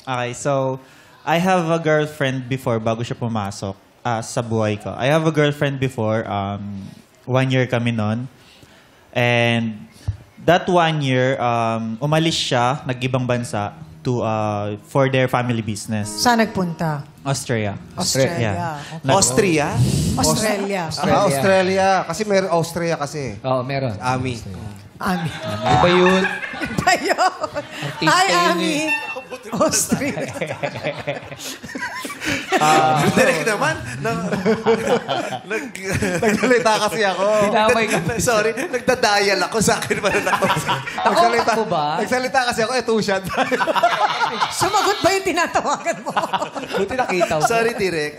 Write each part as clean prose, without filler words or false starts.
Okay, so I have a girlfriend before bago siya pumasok sa buhay ko. I have a girlfriend before, 1 year kami nun. And that 1 year, umalis siya, nag-ibang bansa for their family business. Saan nagpunta? Australia. Australia. Austria? Australia. Australia. Kasi meron Austria kasi. Oo, meron. Ami. Ami. Iba yun. Iba yun. Artista Hi, yun Ami. Australia. Direk naman. Nagsalita kasi ako. Dinamay ka. Sorry, nagdadial ako sa akin. Ako ba? Nagsalita kasi ako, tushad. Sumagot ba yung tinatawagan mo? Buti nakita mo. Sorry, Direk.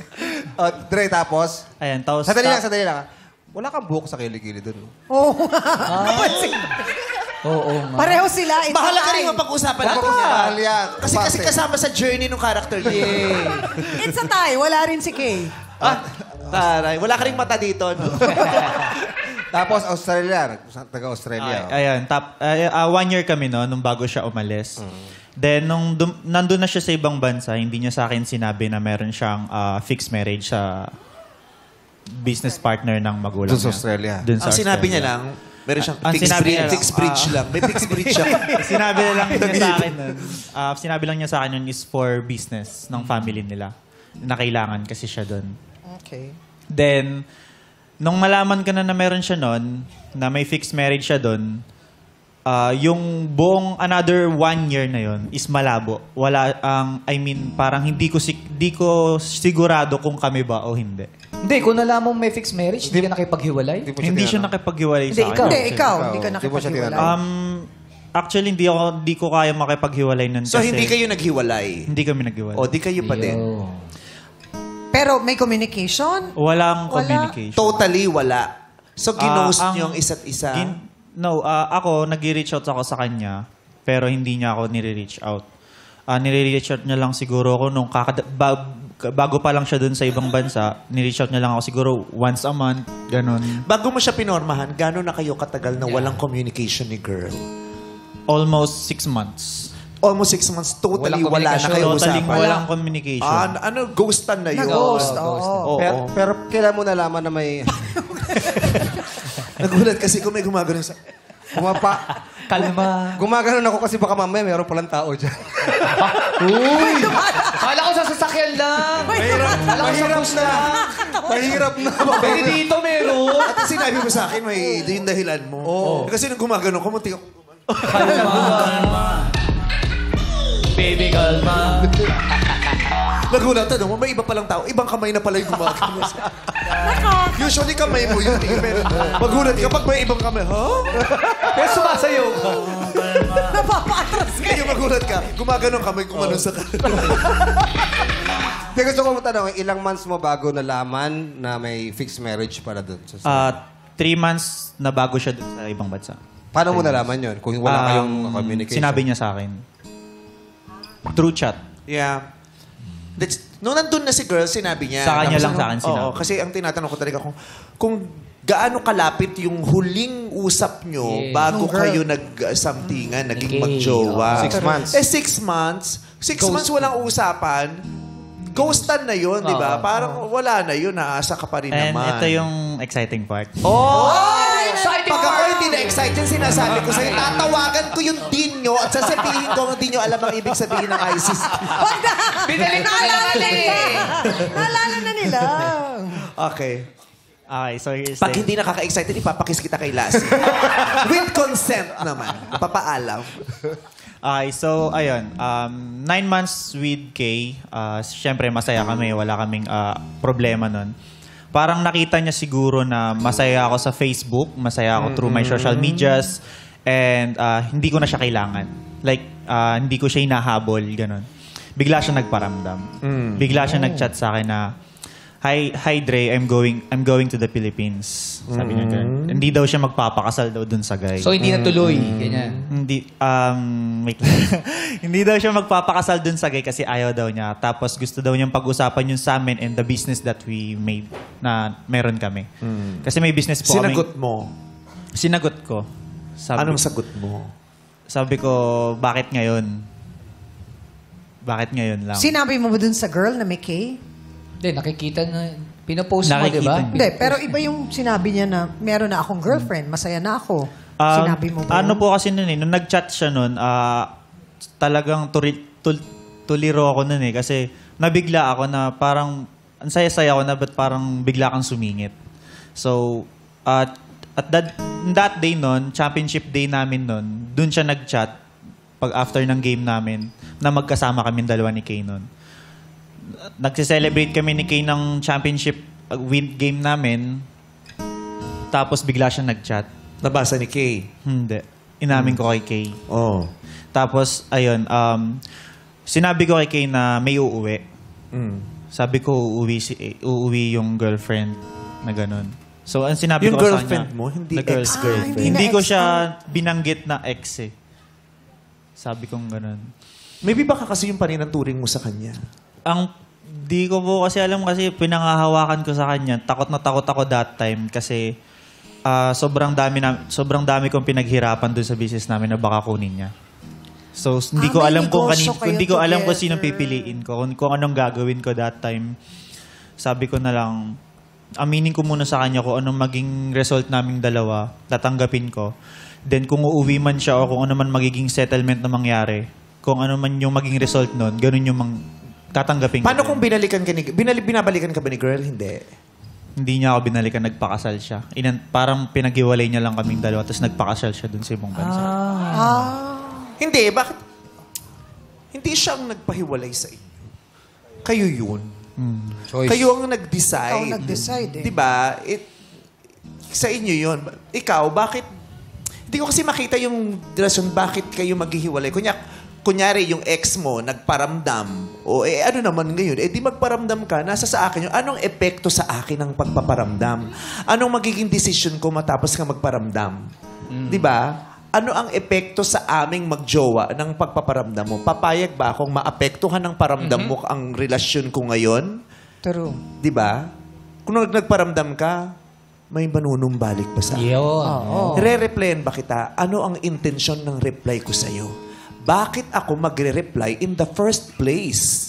Dre, tapos? Ayan, tapos... Sandali lang. Wala kang buhok sa kilikili doon. Oo. Oo nga. Pareho sila. It's Mahalaga a rin tie. yung pag-usapan natin. Mahal yan. Kasi kasama sa journey ng character niya. It's a tie. Wala rin si Kay. Taray. Wala ka rin mata dito, no? Tapos Australia. Taga-Australia. Ayan, 1 year kami nung bago siya umalis. Then, nung nandun na siya sa ibang bansa, hindi niya sa akin sinabi na meron siyang fixed marriage sa business partner ng magulang Doon sa niya. Australia. Dun sa Ang sinabi Australia. niya lang, meron siyang Ang sinabi niya lang, fixed bridge lang. May fixed bridge siya. Sinabi lang niya sa akin nun, sinabi lang niya sa akin nun is for business ng family nila. Na kailangan kasi siya doon. Okay. Then, nung malaman ko na meron siya nun, na may fixed marriage siya doon, yung buong another 1 year na yon is malabo. Wala, parang hindi ko sigurado kung kami ba o hindi. Hindi, kung nalaman mo may fixed marriage, hindi ka nakipaghiwalay. Hindi siya nakipaghiwalay Hindi, sa ikaw. akin. Hindi, ikaw. Hindi ka Hindi mo siya nakipaghiwalay. Actually, hindi ko kaya makipaghiwalay nun So, kasi hindi kayo naghiwalay? hindi kami naghiwalay. O, di kayo pa din? Yo. Pero may communication? Walang Wala. communication. Totally wala. So, ginost ang- niyo ang isa't isa? Ako, nag-reach out ako sa kanya, pero hindi niya ako nire-reach out. Nire-reach out niya lang siguro ako nung bago pa lang siya dun sa ibang bansa, nire-reach out niya lang ako siguro once a month, ganun. Bago mo siya pinormahan, gano'n na kayo katagal na walang communication ni girl? Almost 6 months. Almost 6 months, totally Walang wala na communication. kayo Totally usapan. walang communication. Ghostan na yun? Nag-ghost, Oo. oo. Pero kailan mo nalaman na may... Nagulat kasi kung may gumagano sa... Kalma. Gumaganon ako kasi baka mamaya meron palang tao dyan. Uy! Kala ko sa sasakyan lang. Mahirap na. Mahirap na. Pero dito meron. At sinabi mo sa akin, may yung dahilan mo. Oo. Kasi nung gumagano ko, munti ako. Baby, kalma. Nagulat mo, may iba palang tao. Ibang kamay na pala yung gumagano. Usually kamay mo yun. Pero magulat ka pag may ibang kamay. Huh? Pero sumasayaw ka. Napapatras ka. Kaya magulat ka. Gumaganong kamay, gumanon sa Kaya gusto ko matanong, ilang months mo bago nalaman na may fixed marriage para doon? 3 months na bago siya dun sa ibang bansa. Paano mo nalaman yun? Kung wala kayong communication? Sinabi niya sa akin. Through chat. Yeah. Nung nandun na si girl, sinabi niya. Sa kanya Tapos lang sa akin sinabi. Oo, kasi ang tinatanong ko talaga kung gaano kalapit yung huling usap nyo Yeah. bago Nung girl. kayo nag-somethingan, naging Okay. magjowa. 6 months. 6 months. 6 months walang usapan. Ghostan na yun, di ba? Parang wala na yun. Naasa ka pa rin And naman. ito yung exciting part. Exciting Pag ako hindi na-excited, sinasabi ko sa'yo, tatawagan ko yung dean nyo at sasabihin ko hindi nyo alam ang ibig sabihin ng ISIS. Binalik ko Naalala na nila. Naalala na nila. Okay. Okay, so here's Pag hindi nakaka-excited, ipapakiss kita kay Lassie. With consent naman. Papaalam. Okay, so ayun. 9 months with Kay. Siyempre, masaya kami. Wala kaming problema nun. Parang nakita niya siguro na masaya ako sa Facebook, masaya ako through my social medias, and hindi ko na siya kailangan. Like, hindi ko siya hinahabol, ganun. Bigla siya nagparamdam. Bigla siya nag-chat sa akin na, Hi Dre, I'm going to the Philippines. Sabi niya ganun. Hindi daw siya magpapakasal daw dun sa guy. So, hindi natuloy. Ganyan. Hindi, wait. Hindi daw siya magpapakasal dun sa gay kasi ayaw daw niya. Tapos gusto daw niyang pag-usapan yung sa amin and the business that we made na meron kami. Kasi may business po Sinagot mo. Sinagot ko. Anong sagot mo? Sabi ko, bakit ngayon? bakit ngayon lang? Sinabi mo ba dun sa girl na may K? Hindi, nakikita na, pinopost mo, di Nakikita ba? niya. Hindi, pero iba yung sinabi niya na meron na akong girlfriend, masaya na ako. Sinabi mo ba Ano yun? po kasi nun nung nag-chat siya nun, talagang tuliro ako nun kasi nabigla ako na parang, ang saya-saya ako na ba't parang bigla kang sumingit. So, at that day nun, championship day namin nun, dun siya nag-chat pag after ng game namin na magkasama kami dalawa ni Kay nun. Nagse-celebrate kami ni Kay ng championship win game namin. Tapos bigla siya nag-chat. Nabasa ni Kay. Hindi. Inamin ko kay Kay. Oh. Tapos, ayun, sinabi ko kay Kay na may uuwi. Sabi ko, uuwi yung girlfriend na ganun. So, ang sinabi Yung ko sa girlfriend kanya... mo, hindi na girl- ex-girlfriend. hindi Hindi na ko ex, siya binanggit na ex eh. Sabi kong ganun. Maybe baka kasi yung paninaturing mo sa kanya. Di ko po kasi alam kasi pinangahawakan ko sa kanya. Takot na takot ako that time kasi sobrang dami kong pinaghirapan dun sa business namin na baka kunin niya. So hindi ko may alam kung negosyo kayo hindi ko alam kung together. sino pipiliin ko, kung anong gagawin ko that time. Sabi ko na lang aminin ko muna sa kanya kung anong maging result naming dalawa, tatanggapin ko. Then kung uuwi man siya o kung ano man magiging settlement na mangyari, kung ano man yung maging result nun, ganun yung tatanggapin ko. Paano kung binalikan ka ni... binabalikan ka ba ni girl? Hindi. Hindi niya ako binalikan, nagpakasal siya. Parang pinaghiwalay niya lang kaming dalawa, tapos nagpakasal siya dun sa ibang bansa. Hindi, bakit? Hindi siya ang nagpahiwalay sa inyo. Kayo yun. Choice. Kayo ang nag-decide. Ikaw nag-decide eh. Diba? Sa inyo yun. Ikaw, bakit? Hindi ko kasi makita yung rason bakit kayo maghihiwalay. Kunyari, yung ex mo, nagparamdam. O ano naman ngayon? Di magparamdam ka, nasa sa akin yung anong epekto sa akin ng pagpaparamdam? Anong magiging decision ko matapos ka magparamdam? Diba? Ano ang epekto sa aming magjowa ng pagpaparamdam mo? Papayag ba akong maapektuhan ng paramdam mo ang relasyon ko ngayon? True. Di ba? Kung nagparamdam ka, may manunumbalik ba sa akin? Yun. Re-replyan ba kita? Ano ang intensyon ng reply ko sa'yo? Bakit ako magre-reply in the first place?